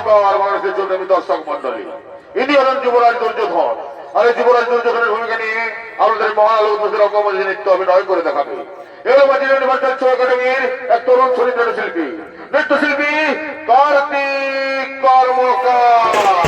নমস্কার মানুষের জন্য আমি দর্শক মন্ডলী। ইনি হলেন যুবরাজ দুর্যোধন। আর এই যুবরাজ দুর্যোধনের ভূমিকা নিয়ে আমাদের মহালোকের অকমজ নৃত্য অভিনয় করে দেখাবে। এবার মাঝে ইউনিভার্সাল শো একাডেমির এক তরুণ শরীর নৃত্যশিল্পী কার্তিক কর্মকার।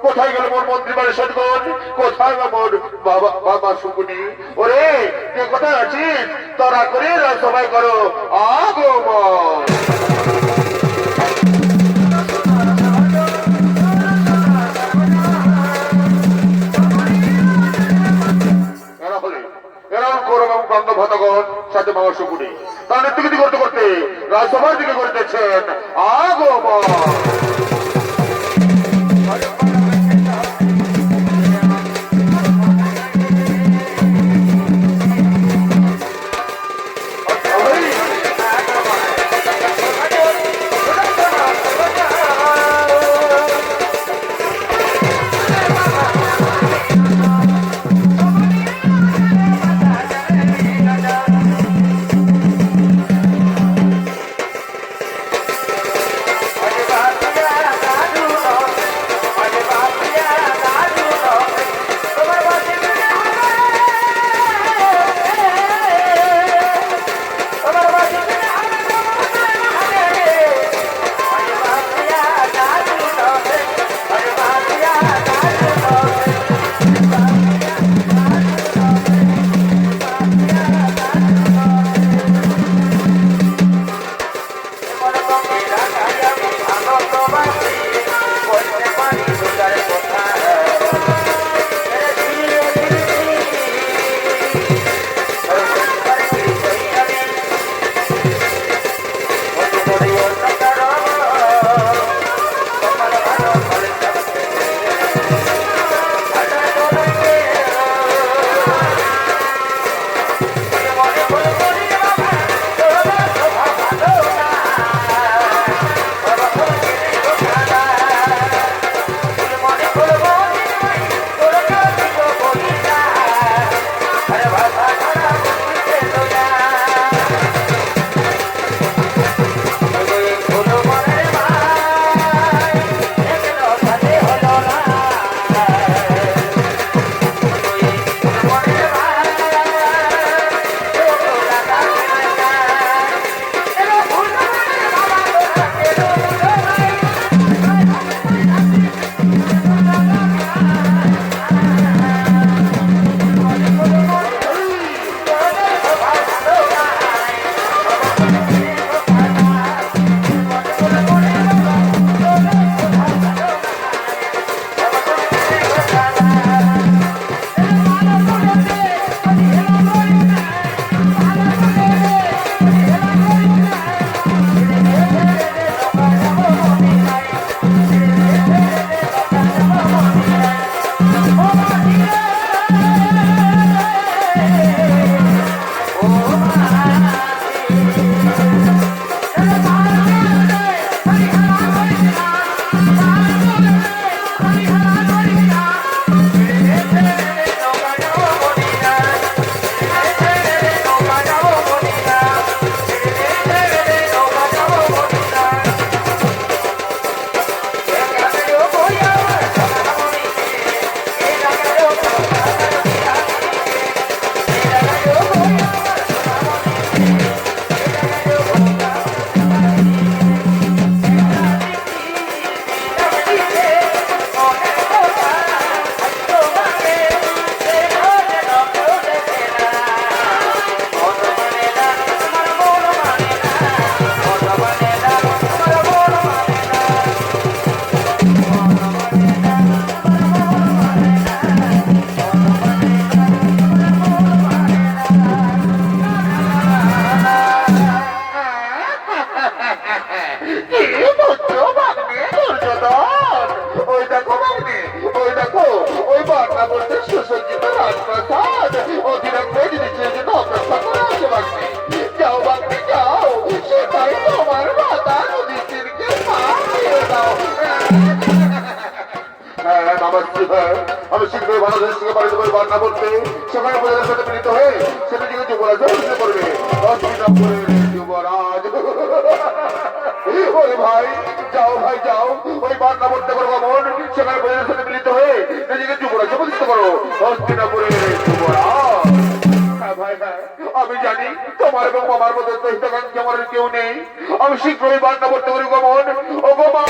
কোথায় গেল মোর মন্ত্রী বাড়ির সদগণ? কোথায় মোর বাবা বাবা শুকুনি? ওরে তুই কোথায় আছিস? তোরা করে সবাই করো আগমন। সাথে বাবা শুকুনি তার নেতৃত্ব করতে করতে রাজসভার দিকে করতেছেন আগমন। আমি শীঘ্রই বাংলাদেশ থেকে বাড়িতে বই বান্না করতে সেখানে প্রজাদের সাথে মিলিত হয়ে সেটা দিকে যুবরাজ বুঝতে পারবে যুবরাজ। ওই ভাই যাও ওই বান্না করতে করবো মন সেখানে প্রজাদের সাথে মিলিত হয়ে নিজেকে যুবরাজ বুঝতে পারো হস্তিনাপুরের যুবরাজ। ভাই আমি জানি তোমার এবং আমার মধ্যে হিতাকাঙ্ক্ষী আমার কেউ নেই। আমি শীঘ্রই বান্না করতে করি গমন ও গমন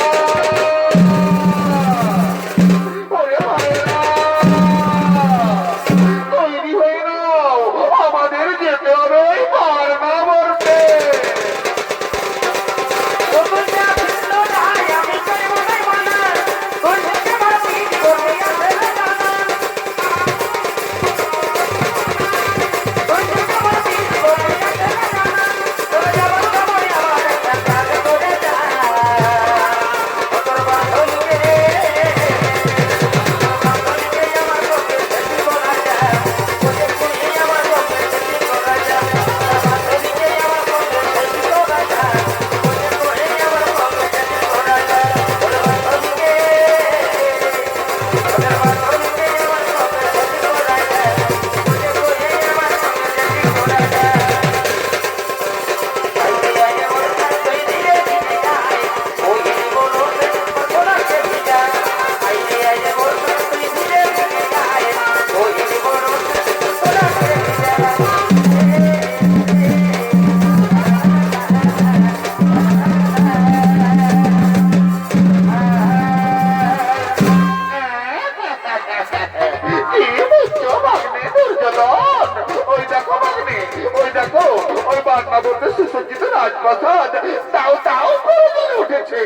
দেখো ওই বাংলা বলতে সুসজ্জিত রাজপ্রাসাদ তাও তাও করে উঠেছে।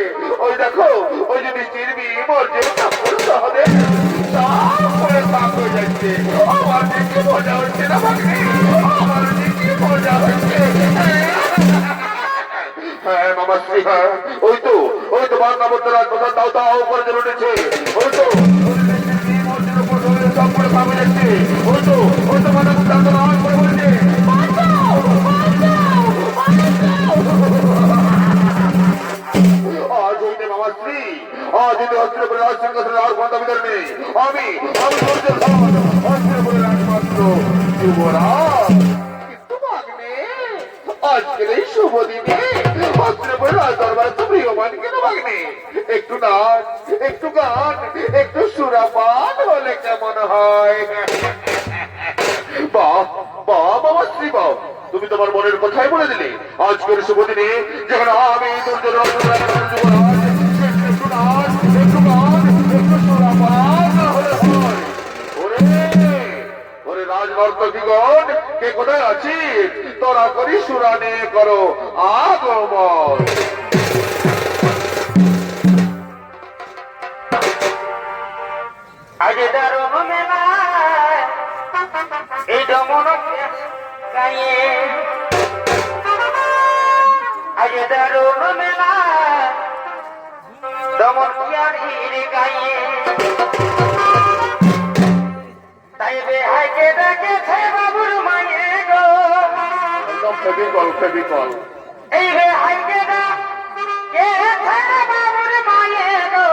ওই দেখো ওই যে বৃষ্টির বিম ওর যে কাপড় শহরে করে সাফ হয়ে যাচ্ছে। আমার যে কি মজা হচ্ছে না ভাগ্নে, আমার যে কি মজা হচ্ছে। হ্যাঁ মামাশ্রী, হ্যাঁ ওই তো বাংলা বলতে রাজপ্রাসাদ তাও তাও করে উঠেছে। ওই তো সব করে সাফ হয়ে যাচ্ছে। ওই তো মাথা মুখ করে বলছে আজ হইতে মামাশ্রী, আজ হইতে হস্তিনাপুরের রাজসিংহাসনের আর কোনো দাবিদার নেই। আমি দুর্যোধন হস্তিনাপুরের রাজমাত্র যুবরাজ। কিন্তু ভাগ্নে আজকের এই শুভ দিনে হস্তিনাপুরের রাজ দরবারে তো প্রিয়মান কেন ভাগ্নে? একটু নাচ, একটু গান, একটু সুরাপান হলে কেমন হয়? বাহ বাহ মামাশ্রী বাহ, তুমি তোমার মনের কথাই বলে দিলে। আজকের শুভ দিনে যেখানে আমি দুর্যোধন যুবরাজ একটু নাচ, একটু গান, একটু সুরাপান হলে হয়। ওরে রাজনর্তকীগণ, কে কোথায় আছিস? তোরা করি সুরানে করো আগমন। আগে দারুণ মেলা এই দমন গায়ে, আগে দারুণ মেলা দমন কিয়ারির গায়ে, তাই বেহাইকে ডাকেছে বাবুর মায়ে গো। ফেবিকল এই বেহাইকে ডাকেছে বাবুর মায়ে গো।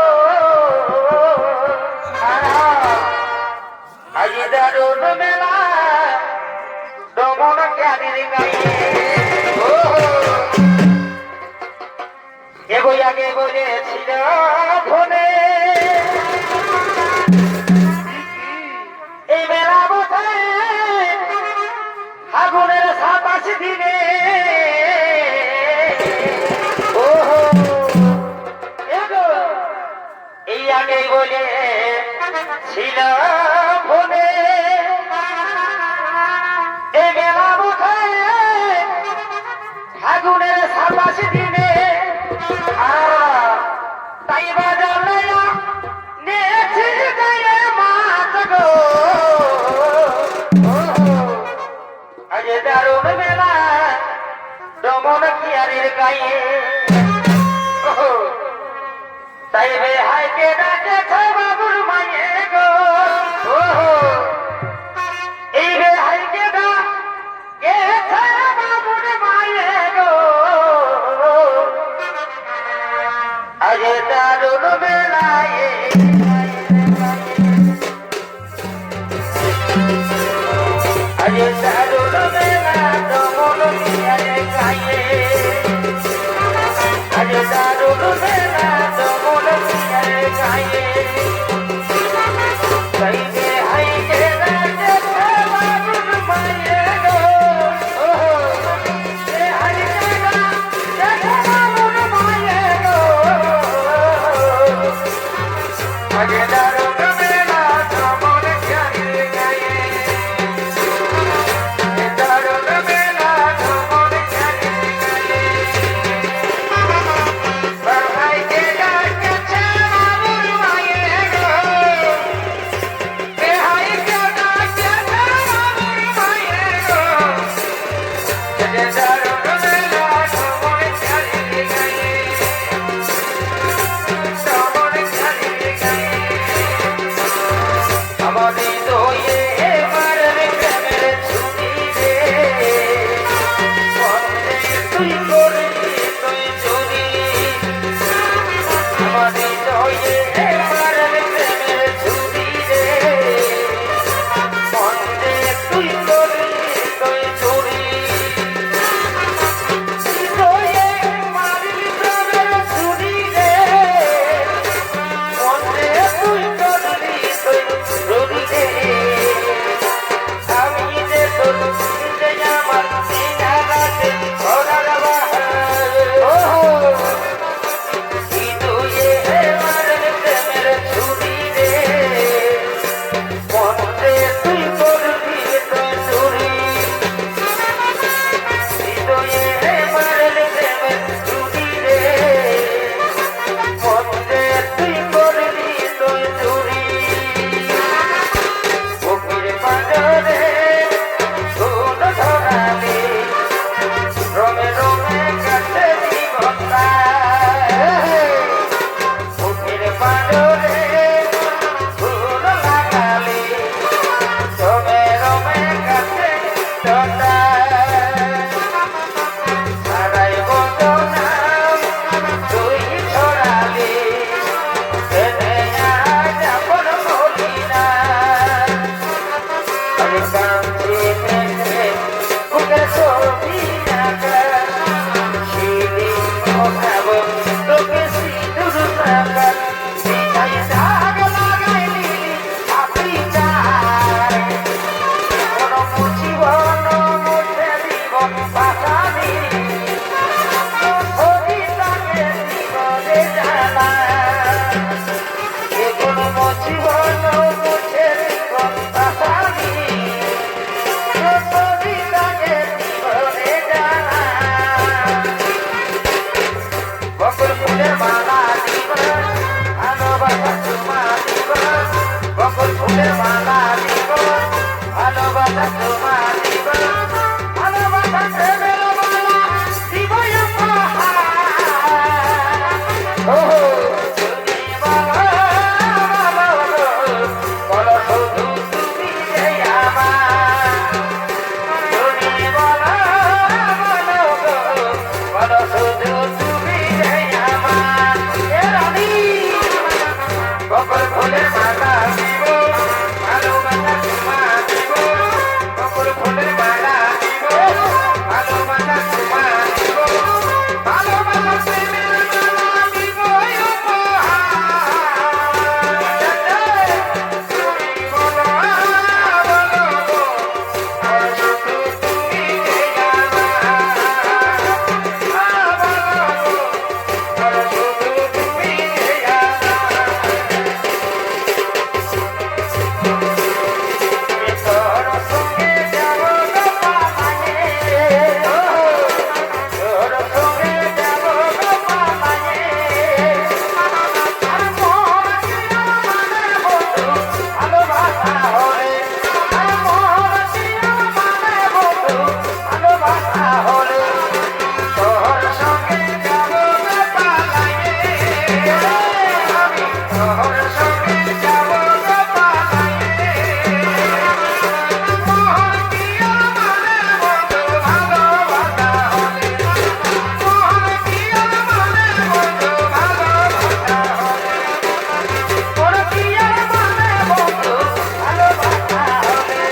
আগে দারুণ মেলা দমন জ্ঞানের গায়ে, এগোই আগে বলেছিল ফোনে এই মেলা বোধহয় আগুনের 27 দিনে। এই আগে বলে ছিল ফোনে এই মেলা বোধহয় আগুনের 27 দিনে। তাই বাজার নিয়েছি গায়ে মাছ গো। আগে দারুণ মেলা দমন কিয়ারির গায়ে, তাই বেহাইকে ডাকেছে বাবুর মায়ে গো। এই বেহাইকে ডাকেছে বাবুর মায়ে গো। আগে দারুণ বেলায় আগে দারুণ বেলা দমন কিয়ারির গায়ে, আগে দারুণ বেলা দমন কিয়ারির গায়ে, তাই বেহাইকে ডাকেছে বাবুর মায়ে গো। বেহাইকে ডাকেছে বাবুর মায়ে গো। আগে দারুণ বেলা দমন কিয়ারির গায়ে, দারুণ বেলা দমন কিয়ারির গায়ে, বেহাইকে ডাকেছে বাবুর মায়ে গো। বেহাইকে ডাকেছে বাবুর মায়ে গো। আগে দারুণ বেলা দমন কিয়ারির গায়ে, দমন কিয়ারির গায়ে। আমাদের দোয়ে এবার প্রেমের ছুটি রে, তুই করলি তুই চুরি। আমাদের দোয়ে এবার প্রেমের ছুটি রে, তুই করলি তুই চুরি। পাশানি হরিতাকে জীবনে জানা এখন জীবন মুছে জীবন পাশানি হরিতাকে জীবনে জানা বকুল ফুলের মালা দিব ভালোবাসা তোমা দিব বকুল ফুলের মালা দিব ভালোবাসা তোমা দিব ভালোবাসা প্রেমের মালা দিব বলো শুধু তুমি যে আমার তুমি বলো বলো শুধু তুমি যে আমার এ রানী বকুল ফুলের মালা দিব ভালোবাসা তোমা দিব বকুল ফুলের মালা দিব ভালোবাসা তোমা দিব ভালোবাসা প্রেমের মালা দিব তুমি বলো শুধু তুমি যে আমার শুধু তুমি যে তোর সঙ্গে যাব গো পালায়ে তোর সঙ্গে যাব গো পালায়ে আর মন দিয়া মানে বন্ধু ভালোবাসা হলে আর মন দিয়া মানে বন্ধু ভালোবাসা হলে তোর সঙ্গে যাব গো পালায়ে আমি তোর সঙ্গে যাব গো পালায়ে মোহন দিয়া মানে বন্ধু ভালোবাসা হলে মোহন দিয়া মানে বন্ধু ভালোবাসা হলে মোর দিয়া মানে বন্ধু ভালোবাসা হলে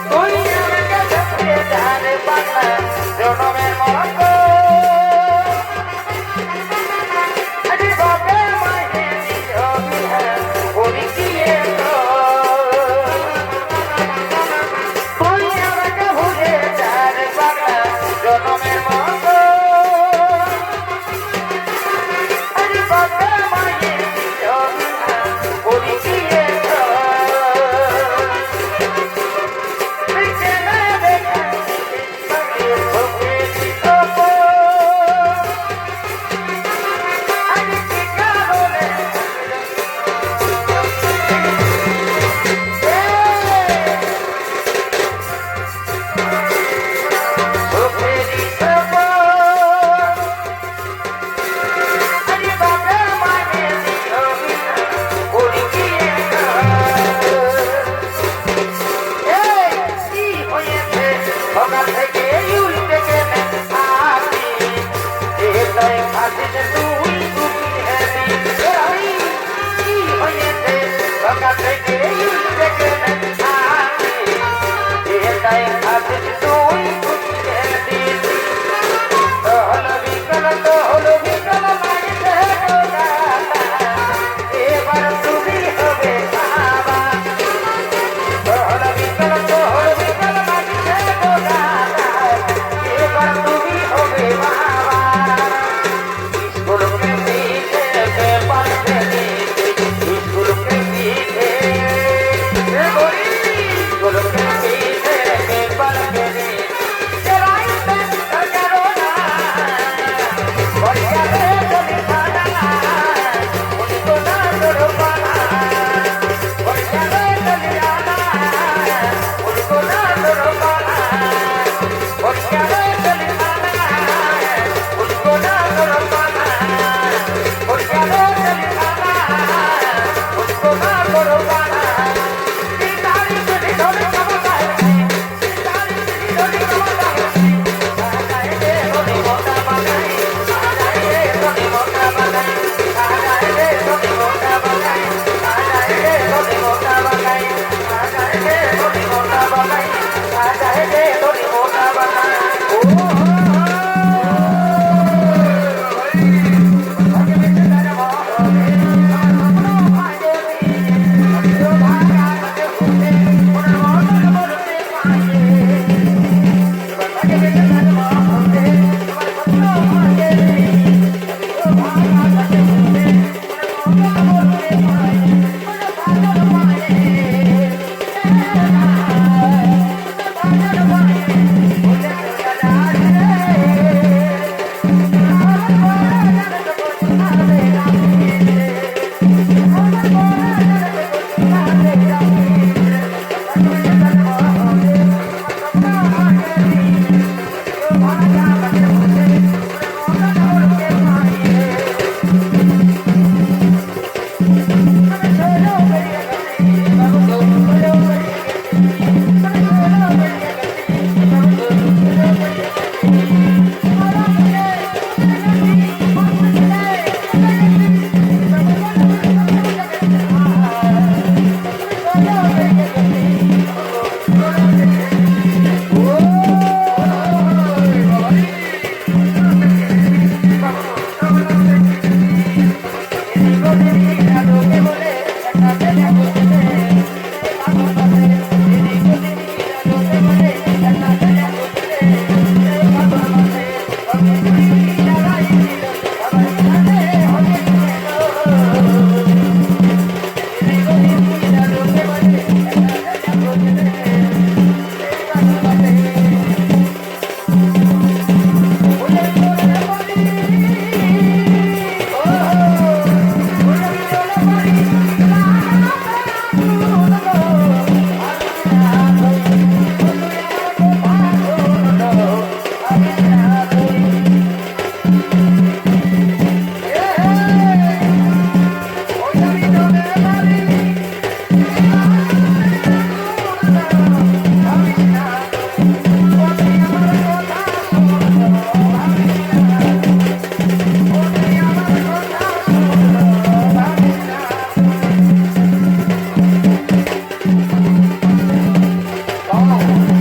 তুই আমাকে দেখতে জানে পাগলা জনমের মতো আরে বাপে মায়ে দিল বিহার বলি দিয়ে তুই আমাকে ভুলে জানে পাগলা জনমের মতো আরে বাপে মায়ে দিল বিহার বলি দিয়ে সকাল থেকে উল্টে গেলে আসি এটাই আসিস তুই তুমি হেবি কি হয়েছে সকাল থেকে উল্টে গেলে আসি এটাই আসিস তুই তুমি হেবি তো হলো বিকাল লাগছে এবার তুমি হবে বাবা তো হলো বিকাল লাগছে এবার তুমি হবে বাবা স্কুল के पीछे पेपर से स्कूल के पीछे स्कूल के पीछे पेपर के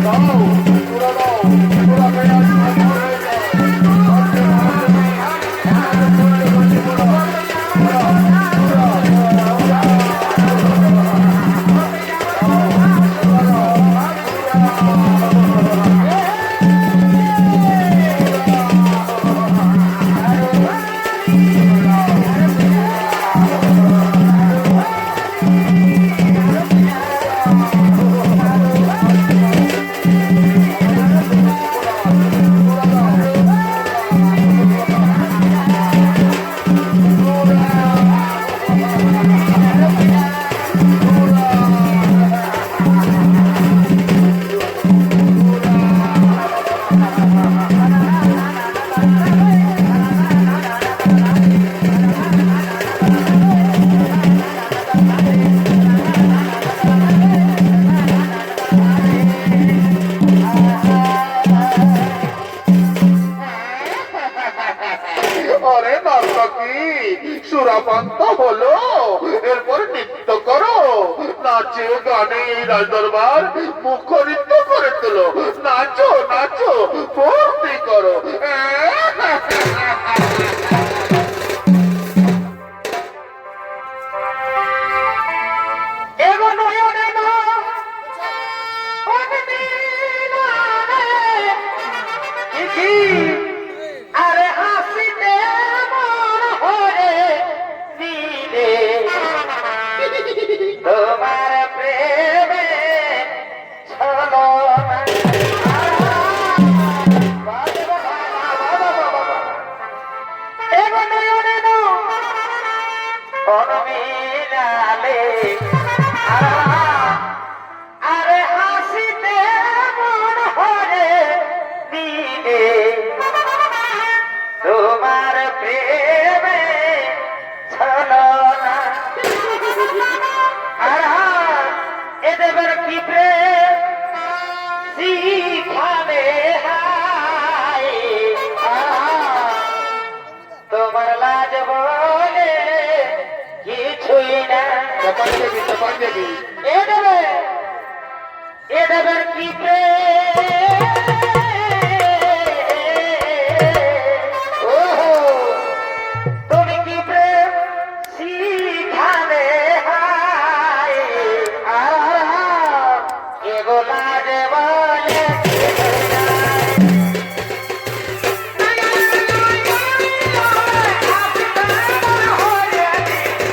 দাও তোরা দাও তোরা খেয়ে আজ ভোর হয়ে যায় আরে নাটকি সুরাপান্ত হলো এরপর নৃত্য করো নাচে গানে এই রাজদরবার মুখরিত করে তোলো নাচো নাচো ফুর্তি করো এগো নয়নে না অগ্নি না রে কি আরে হাসিতে মন হরে দিলে তোমার প্রেমে ছলো এগো নয়নে না অনমিলালে আরে হাসিতে মন হরে দিলে তোমার প্রেমে ছলো না এ দেবের কি প্রেম শিখালে হায় তোমার লাজ বলে কিছুই না পাঞ্জাবি এ দেবের কি প্রেম ওহো তুমি কি প্রেম শিখালে হায় এগো লাজ বলে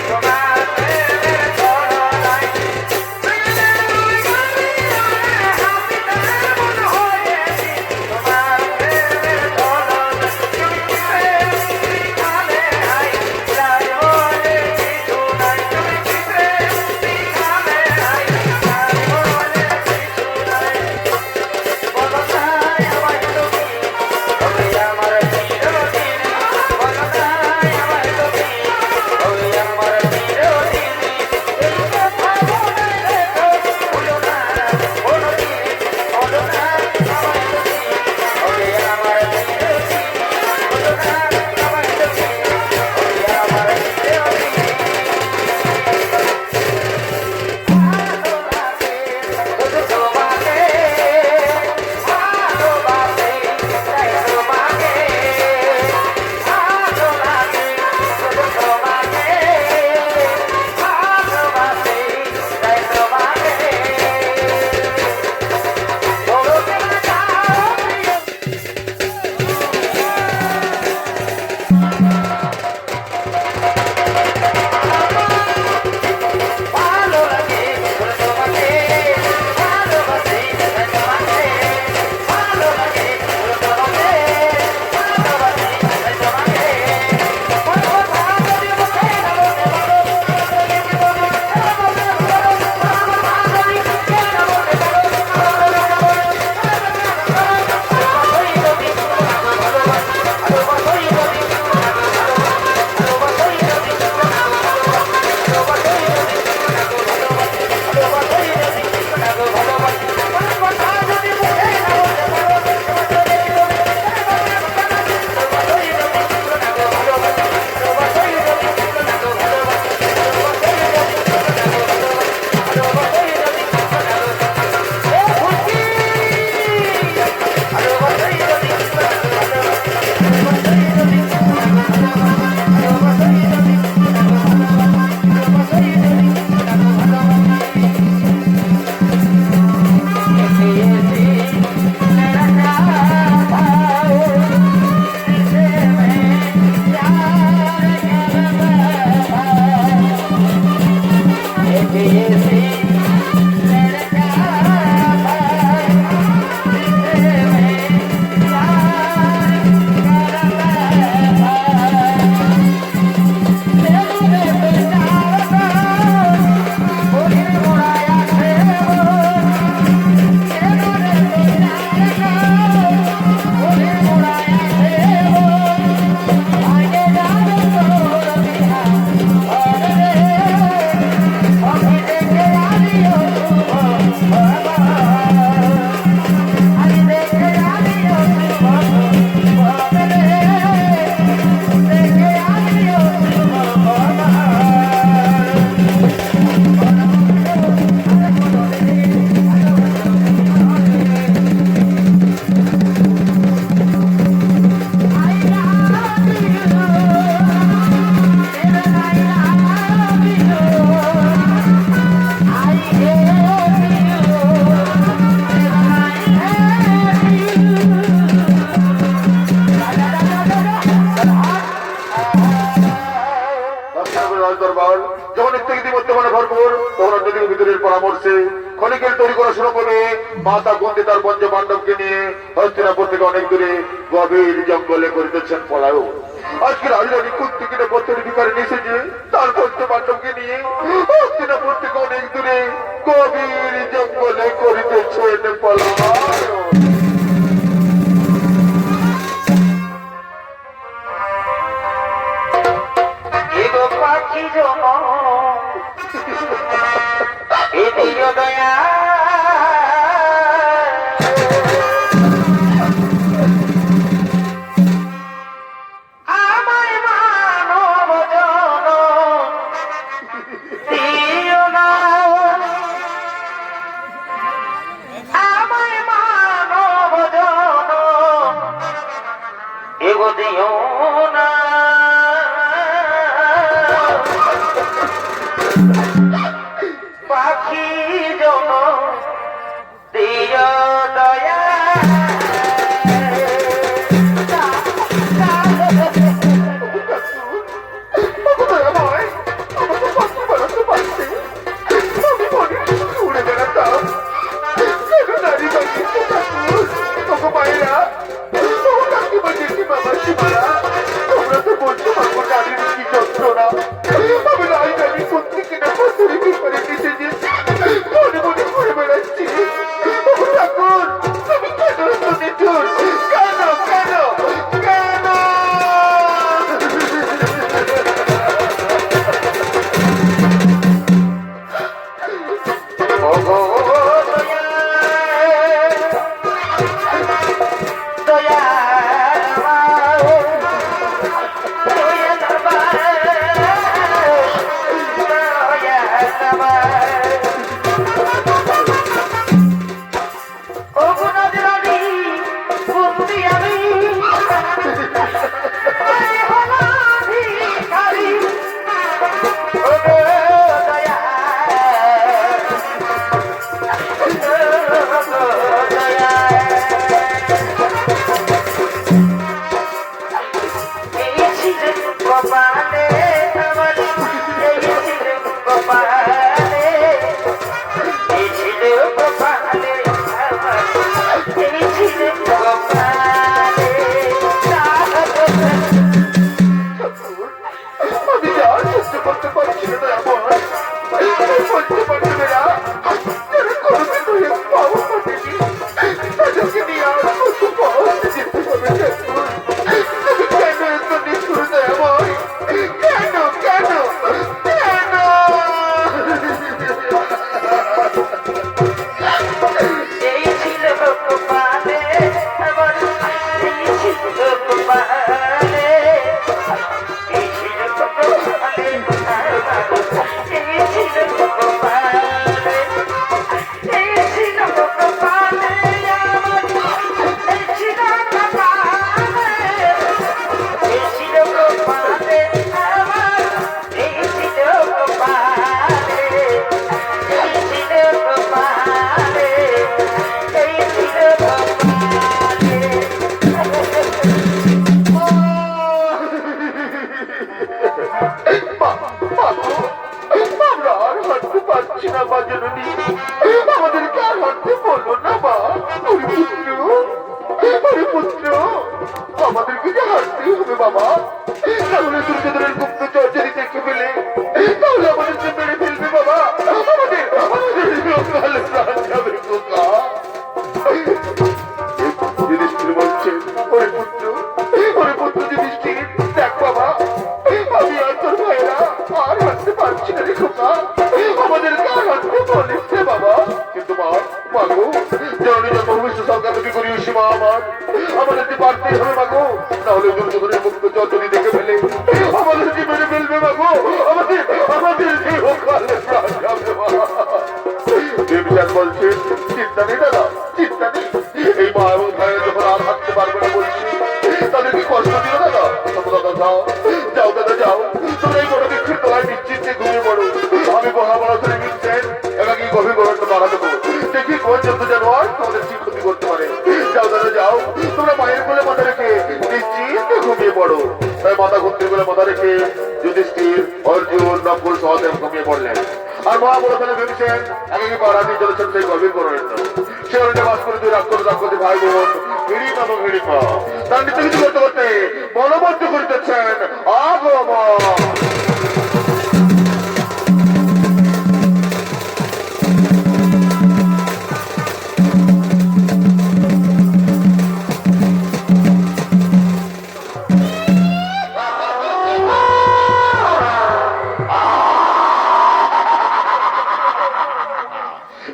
তোমার ক্ষণিকের তৈরি করা শুরু করবে। মাতা কুন্তি তার পঞ্চ পাণ্ডবকে নিয়ে হস্তিনাপুর থেকে অনেক দূরে গভীর জঙ্গলে করিতেছেন পলায়ন। আজকে রাজধানী কুন্তি কিনে পথের ভিখারে এসেছে তার পঞ্চ পাণ্ডবকে নিয়ে হস্তিনাপুর থেকে অনেক দূরে গভীর জঙ্গলে করিতেছেন পলায়ন। এগো পাখি জন এ দিও দয়া আমায় মানব জন দিও না আমায় মানব জন এগো দিও না পাখি জন দিও দয়া উড়ে বেড়াতাম নারী বাকি মায়েরা কাকিমা জেঠিমা মাসিমারা তোমরা তো বলছো আমার নারীর কি যন্ত্রণা। আমি রাজধানী করতে কিনা পথের বিপরে এসে যে মনে মনে ঘুরে বেড়াচ্ছি। ঠাকুর তুমি কেন এত নিঠুর? কেন কেন কেন? ওগো দয়া দয়া আমি আর সহ্য করতে পারছি না আমার বলতে পারবে না যারা কোনোদিন হয়ে পাওয়া পাঠিনি তাদেরকে নিয়ে আর কত পাওয়া যেতে হবে। তুমি কেন এত নিষ্ঠুর দয়াময়? কেন কেন কেন? এই ছিল কপালে আমার এই ছিল কপালে এই ছিল কপালে আমার এই ছিল কপালে এই ছিল কপালে আমার এই ছিল কপালে এই ছিল কপালে আমার এই ছিল কপালে এই ছিল কপালে এই ছিল কপালে আমরা আর হাঁটতে পারছি না মা জননী, আমাদেরকে আর হাঁটতে বলো না মা। ওরে পুত্র আমাদেরকে যে হাঁটতেই হবে বাবা, তাহলে দুর্যোধনের গুপ্তচর যদি দেখে ফেলে তাহলে আমাদেরকে মেরে ফেলবে বাবা। আমাদের লোকাল প্রাণ যাবে খোকা। যুধিষ্ঠির বলছেন ওরে পুত্র যুধিষ্ঠির দেখ বাবা, আমি আর তোর ভাইরা আর হাঁটতে পারছি না রে খোকা, আমাদেরকে আর হাঁটতে বলেছে বাবা। কিন্তু মাগো জননী জন্মভূমিষ্ঠ সরকার তুমি করি সীমা আমাদের যে পারতেই হবে মাগো, নাহলে দুর্যোধনের গুপ্তচর যদি দেখে ফেলে আমাদেরকে মেরে ফেলবে মাগো। আমাদের লোকাল প্রাণ যাবে মা। দেবযান বলছেন চিন্তা নেই দাদা, চিন্তা নেই। এই মা এবং ভাইয়ের যখন আর হাঁটতে পারবে না বলছি তাদেরকে কষ্ট দিও দাদা। দাদা যাও যাও দাদা যাও, তোমরা এই বড় বৃক্ষের তলায় নিশ্চিন্তে ঘুমিয়ে পড়ো। আমি মহাবড় ধরে নিচ্ছেন এবারে গভীর গরমটা বাড়া দেবো, দেখি কোন জন্তু জানোয়ার তোমাদের কি ক্ষতি করতে পারে। যাও দাদা যাও, তোমরা মায়ের কোলে মাথা রেখে নিশ্চিন্তে ঘুমিয়ে পড়ো। তাই মাথা ঘুরতে বলে মাথা রেখে যুধিষ্ঠির, অর্জুন, নকুল, সহদেব ঘুমিয়ে পড়লেন। আর মহাপুরুষের ভেবেছেন একে পাড়াতে চলেছেন সেই গভীর করেন সে অরণ্যে বাস করে দুই রাক্ষসী ভাই বোন হিড়িমা এবং হিড়িমা তার নিত্য কিছু করতে করতে বলবদ্ধ করিতেছেন আগমন।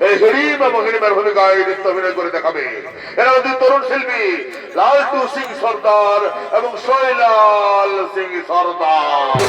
এই হরিম এবং হরিমের ভূমিকায় নৃত্য অভিনয় করে দেখাবে এরা দুই তরুণ শিল্পী লালটু সিং সর্দার এবং শৈলাল সিং সর্দার।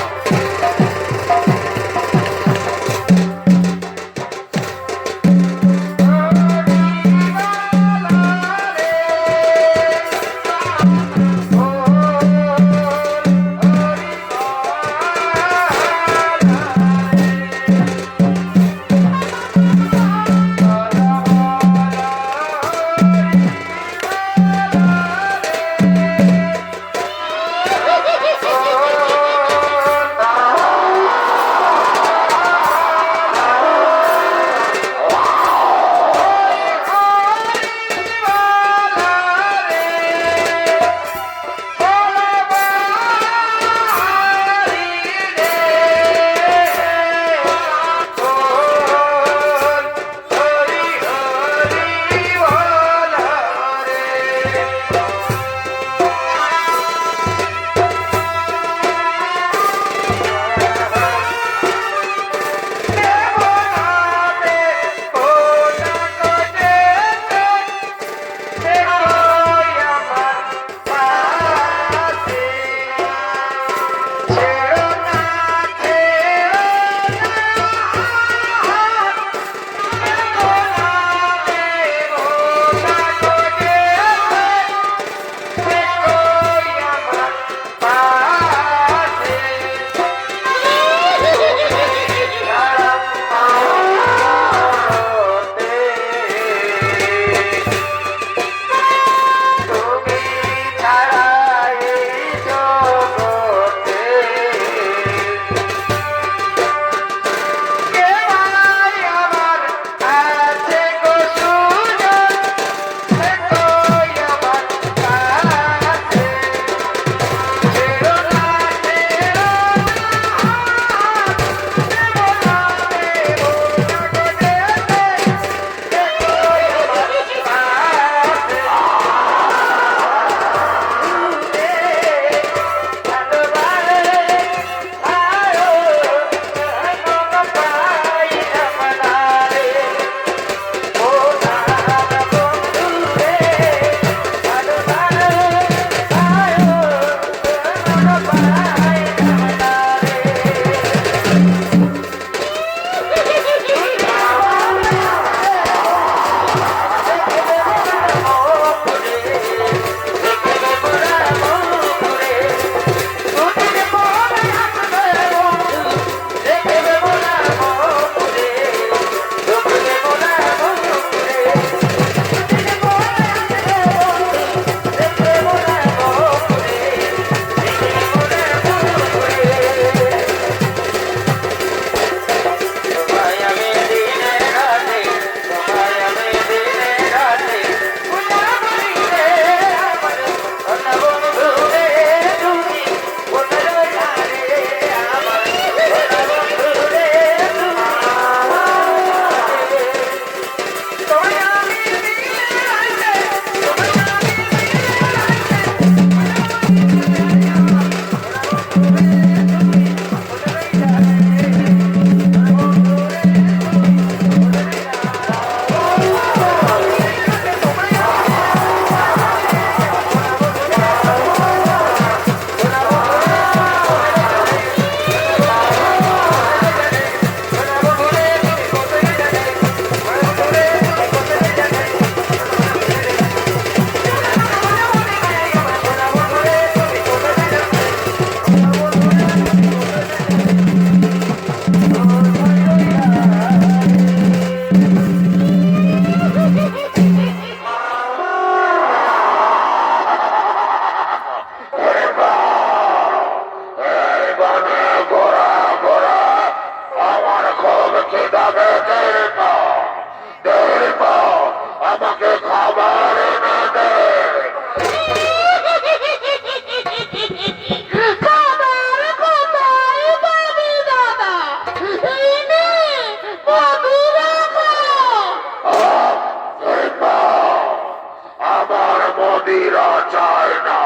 আমার মদিরা চাই না,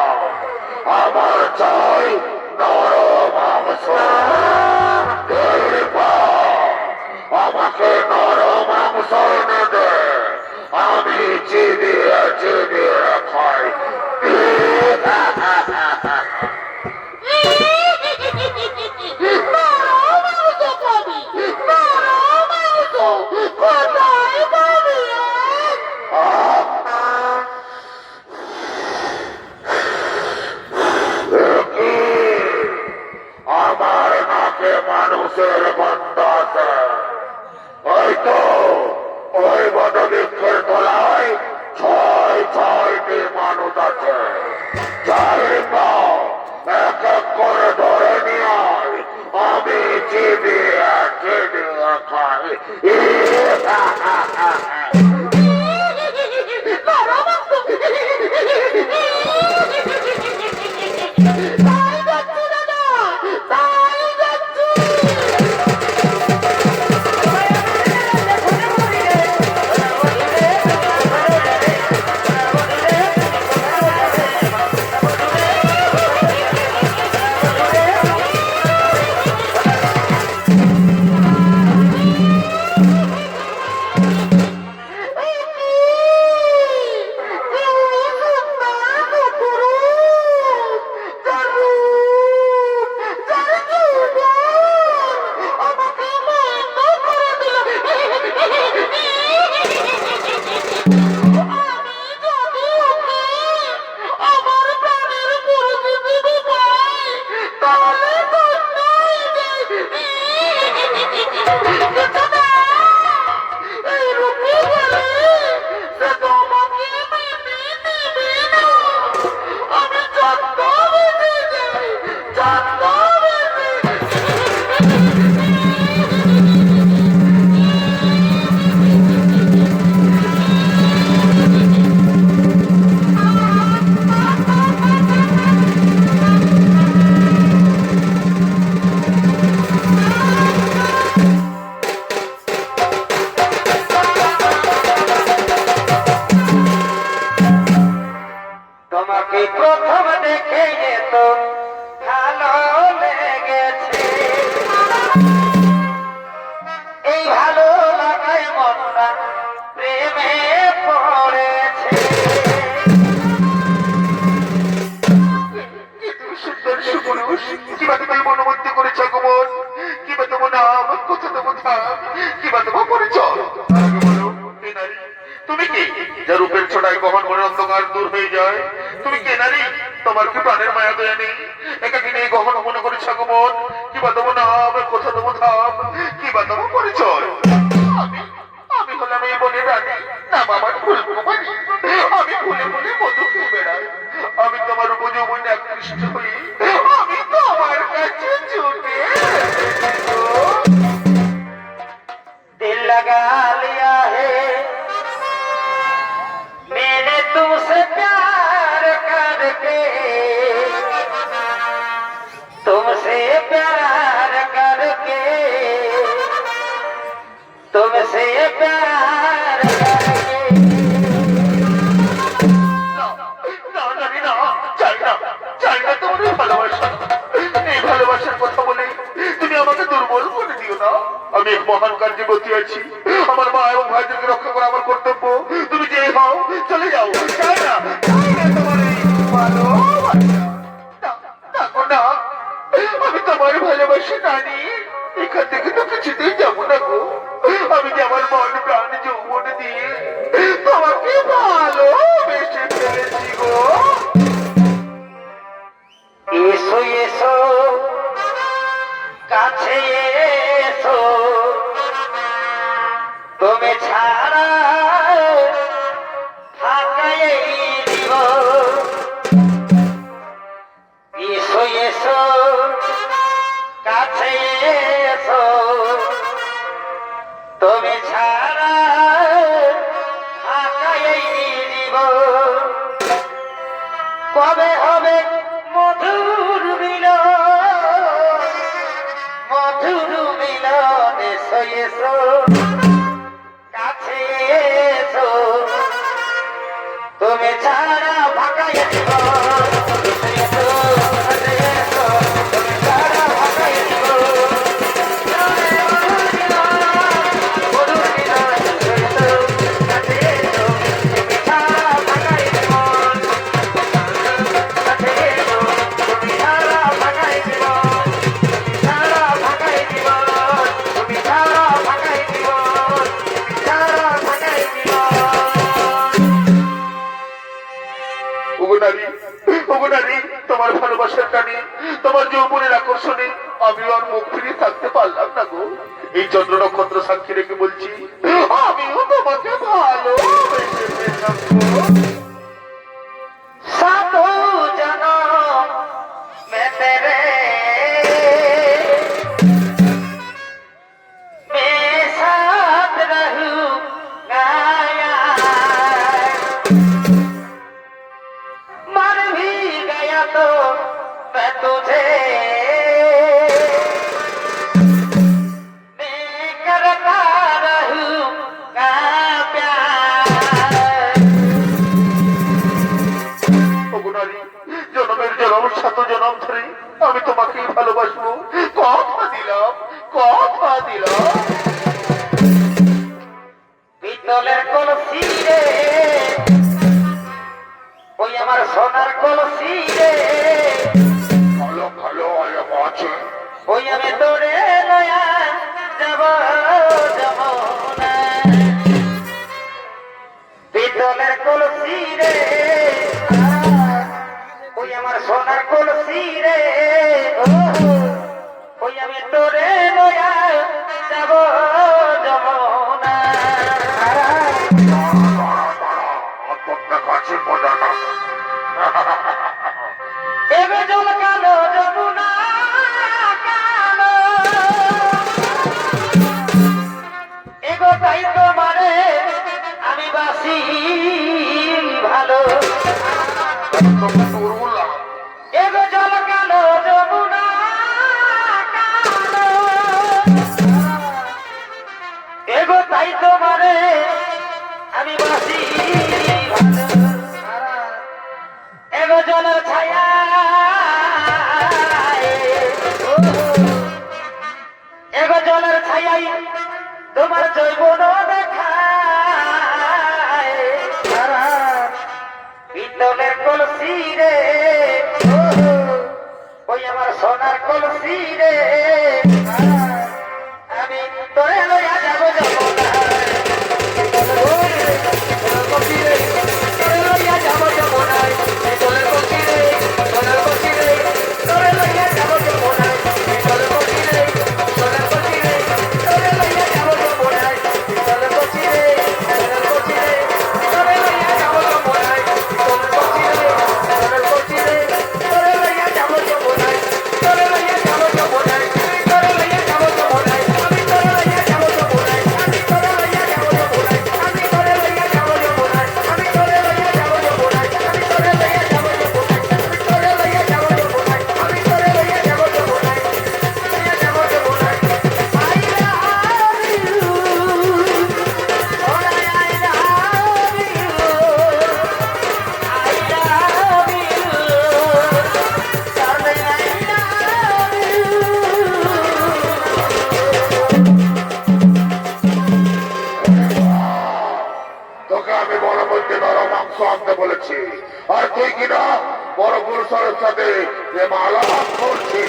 আমার চাই নরম মাংস। আমাকে নরম মাংস এনে দে, আমি চিবিয়ে চিবিয়ে খাই। আমার নাকে মানুষের গন্ধ আছে। ওই তো ওই বটবৃক্ষের তলায় ছয় ছয়টি মানুষ আছে। যাই পাও এক এক করে ধরে নিয়ে আয়, আমি চিবিয়ে চিবিয়ে খাই। তোমাকে প্রথম দেখে তো ভালো লেগেছে, এই ভালো লাগায় মনটা প্রেমে পড়েছে। সুন্দর সুপুরুষ, কিবা তুমি মনোমধ্যে করেছ গোমন, কিবা তোমার নাম, কোথা তোমার ধাম, কিবা তোমার পরিচয়। আগে বলো, কে নারী? তুমি কি যে রূপের ছোটায় কখন মনে অন্ধকার দূর হয়ে যায়? তুমি কে নারী? তোমার কি প্রাণের মায়া দয়া নেই? একাকি নিয়ে কখনো মনে করেছ গোমন, কিবা তোমার নাম, কোথা তোমার ধাম, কিবা তোমার পরিচয়। আমি হলাম এই বনের রানী, নাম আমার ফুলকুমারী। আমি ফুলে ফুলে মধু খেয়ে বেড়াই। আমি তোমার উপযৌবনে আকৃষ্ট হয়ে আমি তোমার কাছে ছুটে এসেছি। दिल लगा लिया है मैंने तुमसे प्यार करके, तुमसे प्यार करके, तुमसे प्यार करके। না জানি না, চাই না তোমার এই ভালোবাসা। এই ভালোবাসার কথা বলে তুমি আমাকে দুর্বল করে দিও না। আমি এক মহান কার্যে ব্রতী আছি। আমার মা এবং ভাইদেরকে রক্ষা করা আমার কর্তব্য। তুমি যে হও চলে যাও। চাই না তোমার এই ভালোবাসা। না গো না, আমি তোমার ভালোবাসি নানি। এখান থেকে তো কিছুতেই যাবো না গো। আমি যে আমার মন প্রাণ যৌবন দিয়ে তোমাকে ভালোবেসে ফেলেছি গো। এসো এসো কাছে এসো, তুমি ছাড়া ফাঁকাই দিব। এসো এসো কাছে এসো, তুমি ছাড়া ফাঁকাই দিব। কবে হবে মধুর মিলন, মধুর মিলন। এসো এসো কাছে এসো, তুমি ছাড়া ফাঁকা এ জীবন এসো কাছে এসো তুমি ছাড়া ফাঁকা এ জীবন মধুর হৃদয় এসো কাছে এসো তুমি ছাড়া ফাঁকা এ জীবন কাছে এসো তুমি ছাড়া ফাঁকা এ জীবন ছাড়া ফাঁকা এ জীবন তুমি ছাড়া ফাঁকা এ জীবন ছাড়া ফাঁকা এ জীবন ওগো নারী, তোমার ভালোবাসার টানে, তোমার যৌবনের আকর্ষণে আমি আর মুখ ফিরিয়ে থাকতে পারলাম না গো। এই চন্দ্র নক্ষত্র সাক্ষী রেখে বলছি, আমিও তোমাকে ভালোবেসে ফেললাম গো। साधु जनों मैं तेरे मैं साथ रहूंगा मर भी गया तो मैं तुझे मैं करता रहूंगा प्यार ওগো নারী, জনমের জনম শত জনম ধরে আমি তোমাকে ভালোবাসবো, কথা দিলাম। পিতলের কলসি রে ওই আমার সোনার কলসি রে ভালো আছে। ওই আমি তোরে লয়া যাব যমুনা পিতলের কলসি রে ওই আমার সোনার কলসি রে ওই আমি তোরে লয়া যাব যমুনা আপনার কাছে মজা না। এবে জল কালো যমুনা কালো এগো তাই তোমারে আমি বাসি ভালো এগো জল কালো যমুনা কালো এগো তাই তোমারে আমি বাসি ভালো এগো জলের ছায়া এগো জলের ছায়াই তোমার জৈবন দেখায় পিতলের কলসি রে ওই আমার সোনার কলসি রে আমি তোরে লইয়া যাবো যমুনায় কলসি রে তোরে লইয়া যাবো যমুনায় পিতলের কলসি রে সোনার কলসি রে তোরে লইয়া যাবো যমুনায় পিতলের কলসি রে সোনার কলসি রে তোরে লইয়া যাবো যমুনায় পিতলের কলসি রে সোনার কলসি রে তোরে লইয়া যাবো যমুনায় পিতলের কলসি রে সোনার কলসি রে তোরে লইয়া যাবো যমুনায় তোরে লইয়া যাবো যমুনায় তোরে লইয়া যাবো যমুনায় আমি তোরে লইয়া যাবো যমুনায় আমি তোরে লইয়া যাবো যমুনায় আমি তোরে লইয়া যাবো যমুনায় আমি তোরে লইয়া যাবো যমুনায় আমি তোরে লইয়া যাবো যমুনায় আমি তোরে লইয়া যাবো যমুনায় আমি তোরে লইয়া যাবো যমুনায় লইয়া যাবো যমুনায় I love you oh I love you I love you darling I love তোকে আমি বড় বলতে নরম মাংস আনতে বলেছি, আর তুই কিনা বড় পুরুষের সাথে যে মালা করছি।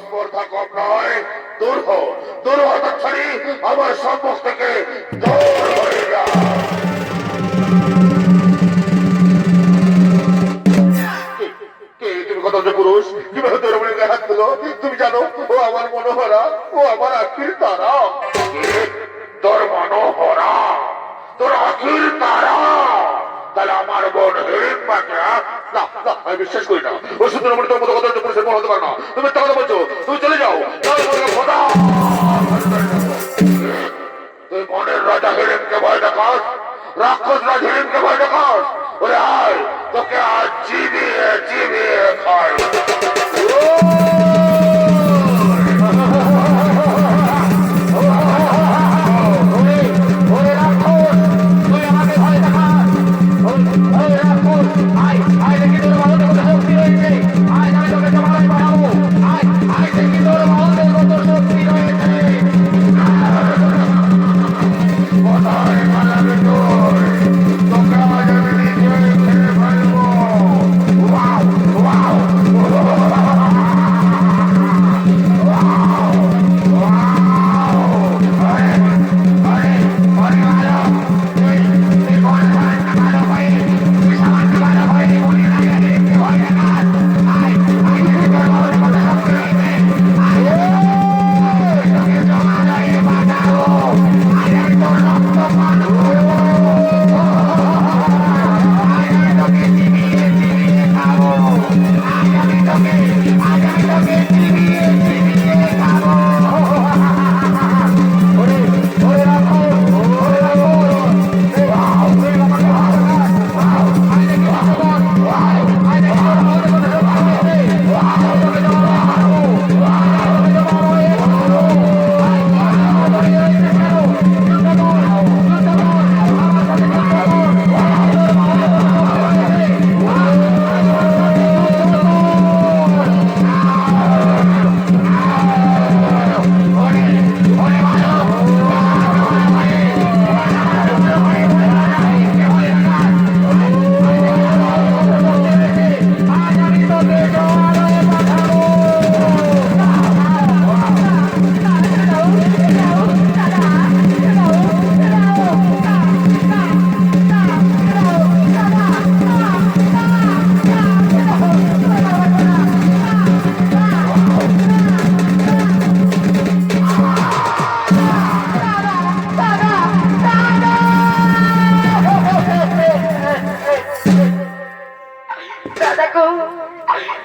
স্পর্ধা কম নয়, দূর হতে ছাড়ি আমার সম্মুখ থেকে দূর হয়ে যা। তুমি কত পুরুষ, কিভাবে তোর মনে গায়ে হাত দিল? তুমি জানো ও আমার মনোহরা, ও আমার আখির তারা। তোর মনোহরা, তোর আখির তারা, তাহলে আমার বোন হেরিং পাকে না, আমি বিশ্বাস করি না। ও সুন্দর মনে তোর মতো কত পুরুষের মন হতে পারে না। তুমি একটা কথা বলছো, তুমি চলে যাও। তুই মনের রাজা হেরিংকে ভয় দেখাস, রাক্ষস রাজ হেরিংকে ভয় দেখাস। ওরে আয়, তোকে আজ চিবিয়ে খাই। ওরে রাক্ষস, তুই আমাকে ভয় দেখাস।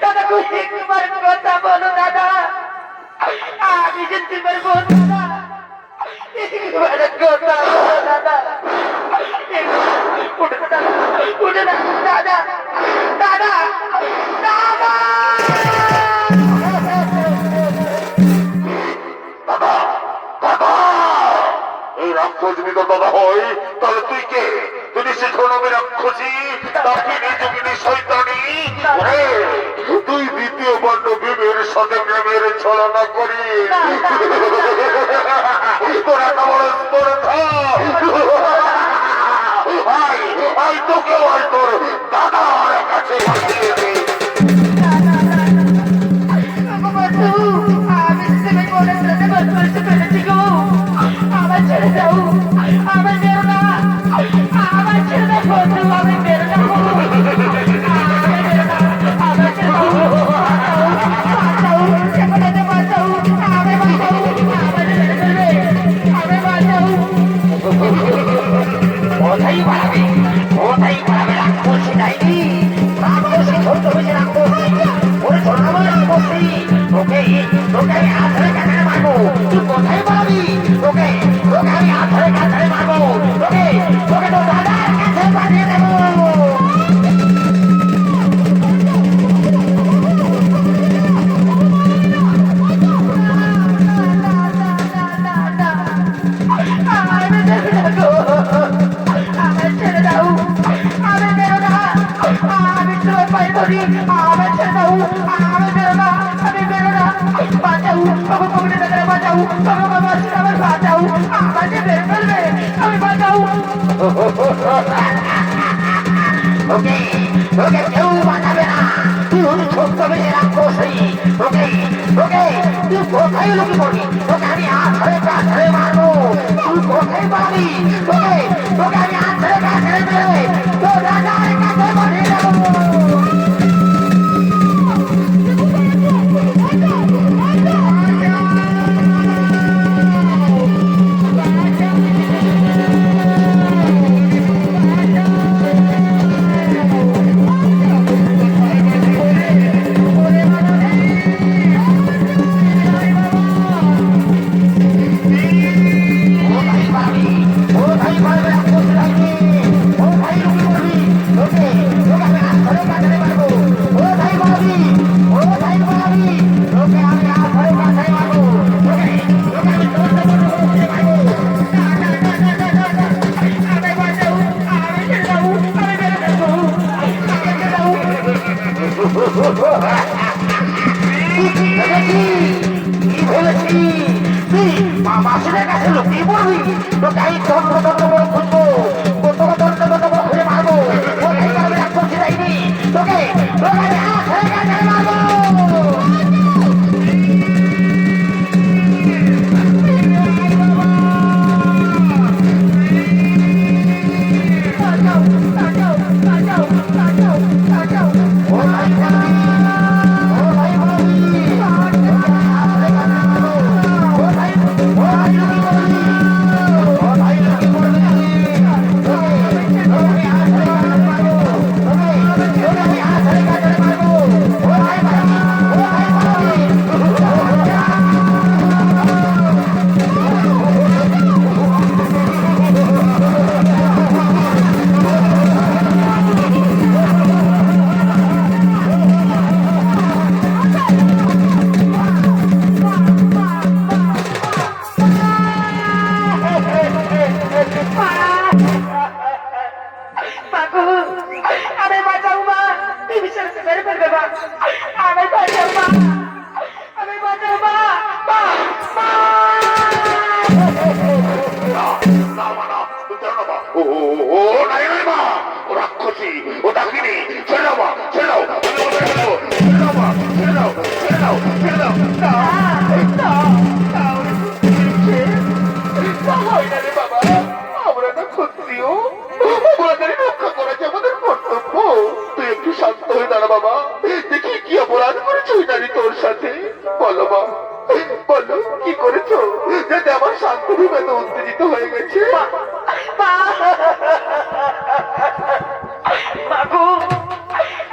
দাদা একবার কথা বলো দাদা, আমি যেতে পারবো দাদা, একবার কথা বলো দাদা, উঠে না দাদা, দাদা, দাদা। এই রাক্ষস যদি তোর দাদা হয় তাহলে তুই কে? তুই নিশ্চয় খনমে রাক্ষসী, তাকিনি যোগিনী শয়তানি। ওরে, তুই দ্বিতীয় বর্ণ বিবের সাথে প্রেমের ছলনা করি তোরা কেমন স্পর্ধা। আই তোকেও আর তোর দাদার কাছে পাঠিয়ে দে। আমার ছেড়ে দাও, আমার মেরো না, আমার ছেড়ে দাও বন্ধু, আমি মেরো না, আমার ছেড়ে দাও, বাঁচাও, সেখানে বাঁচাও, আমি বাঁচাও, আমার ছেড়ে দেবে, আমি বাঁচাও। কোথায় পালাবে, কোথায় পালাবে? রাক্ষসী ডাইনি, রাক্ষসী ছোট হয়েছে, রাক্ষসী ওরে ছোট রাক্ষসী, তোকে তোকে আমি হাত ধরে কাছে মারবো, তুই কোথায় পালাবি? তোকে তোকে আমি হাত ধরে কাছে মারবো, তোকে তোকে তো দাদার কাছে পাঠিয়ে দেবো। আমার ছেড়ে দাও, আমি বেরো না, আমি তোমার পায়ে ধরি, আমার ছেড়ে দাও, আমি বেরো না, আমি বেরো না, বাঁচাও, বাবা পকেটে টাকা বাঁচাও, বাবা বাবা আমার বাঁচাও, আমাকে বের করবে, আমি বাঁচাও। ওকে ওকে কেউ বাঁচাবে না, তুই ছোট্ট বেশি রাক্ষসী, ওকে ওকে তুই কোথায় লুকিয়ে পড়বি, তোকে আমি হাত ধরে পা ধরে মারবো, তুই কোথায় পাবি? তোকে তোকে আমি হাত ধরে পা ধরে মেরে তোর দাদার কাছে পাঠিয়ে দেবো। মাসুদের কাছে লুকিয়ে পড়বি, তোকে আমি দণ্ড দণ্ড করে খুঁজবো, তোকে দণ্ড দণ্ড করে খুঁজে মারবো, কোথায় পারবে রাক্ষসী ডাইনি, তোকে তোকে আমি হাত ধরে কাছে মারবো।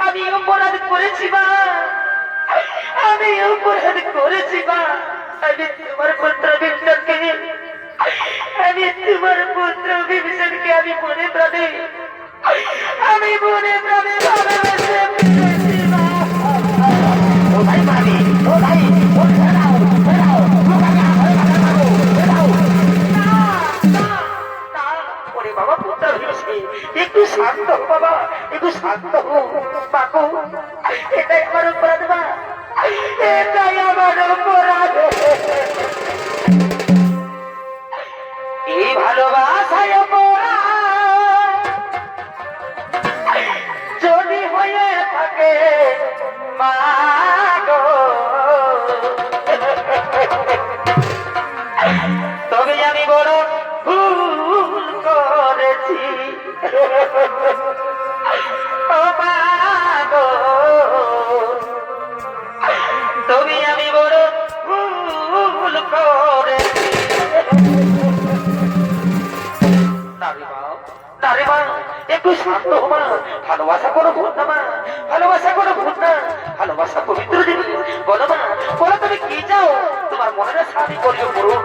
আমি অপরাধ অপরাধ করেছি মা। আমি তোমার পুত্র বিভীষণকে আমি মনে প্রাণে ভালোবেসে ফেলেছি মা। ও ভাই মারি, ও ভাই, ও ফেরাও, ফেরাও, ওরে বাবা পুত্র ভীষণ, একটু শান্ত হো বাবা, একটু শান্ত হো। বাপু, এটাই আমার অপরাধ মা, এটাই আমার অপরাধ। এই ভালোবাসায় অপরাধ যদি হয়ে থাকে মা গো, তবে আমি বড় ভুল করেছি ও মা গো, তবে আমি বড় ভুল করেছি। নারে মা, একটু শান্ত হো মা, ভালোবাসা কোনো ভুল না মা, ভালোবাসা কোনো ভুল না, ভালোবাসা পবিত্র জিনিস। বলো মা, বলো তুমি কি চাও, তোমার মনের স্বামী করিও করুন।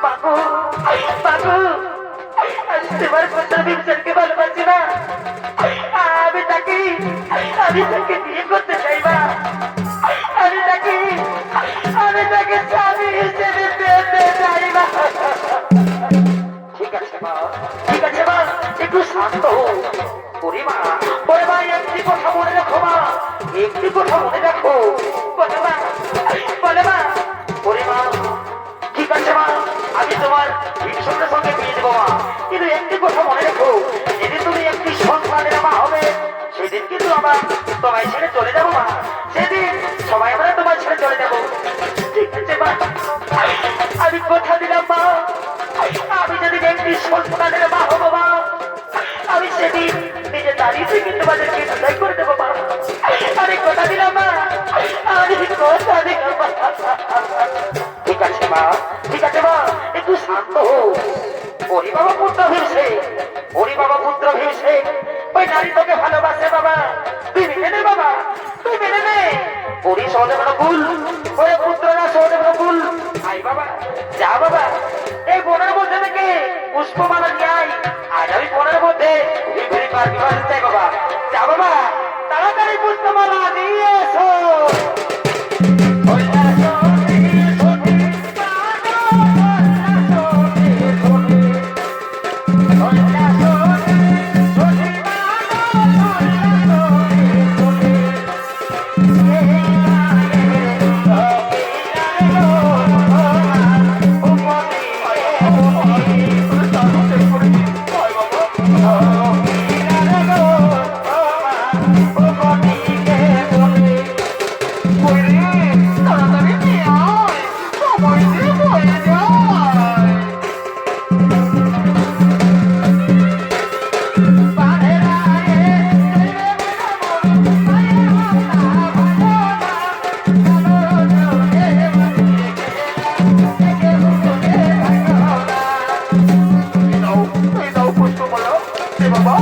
বাবু, বাবু, তোমার পুত্র বিভীষণকে ভালোবাসি না, আমি তাকে বিয়ে করতে চাই মা, আমি তাকে স্বামী হিসেবে পেতে চাই মা। ঠিক আছে মা, ঠিক আছে মা, একটু শান্ত হো। ওরে মা, ওরে মা, একটি কথা মনে রাখো মা, একটি কথা মনে রাখো। বলে মা, বলে মা, ওরে মা, ঠিক আছে মা, আমি তোমার ভীষণের সঙ্গে বিয়ে দেবো মা, কিন্তু একটি কথা মনে রেখো, যেদিন তুমি একটি সন্তানের মা হবে সেদিন কিন্তু আমরা তোমায় ছেড়ে চলে যাবো মা, সেদিন সবাই আমরা তোমায় ছেড়ে চলে যাবো। ঠিক আছে মা, আমি কথা দিলাম মা, আমি যদি একটি সন্তানের মা হবো মা, আমি সেদিন নিজে দাঁড়িয়ে থেকে তোমাদেরকে বিদায় করে দেবো মা। আমি কথা দিলাম মা, আমি কথা দিলাম মা। ঠিক আছে মা, ঠিক আছে মা, একটু শান্ত হো। ওরে বাবা পুত্র ভীষে, ওরে বাবা পুত্র ভীষে, ওই নারী তোকে ভালোবাসে বাবা, তুই মেনে নে বাবা, তুই মেনে নে। ওরে সহদেব নকুল, ওরে পুত্ররা সহদেব নকুল, আই বাবা, যা বাবা, এই বনের মধ্যে থেকে পুষ্পমালা নিয়ে আয়, আজ আমি বনের মধ্যে বিবাহ চাই বাবা, যা বাবা, তাড়াতাড়ি পুষ্পমালা নিয়ে এসো। বাবা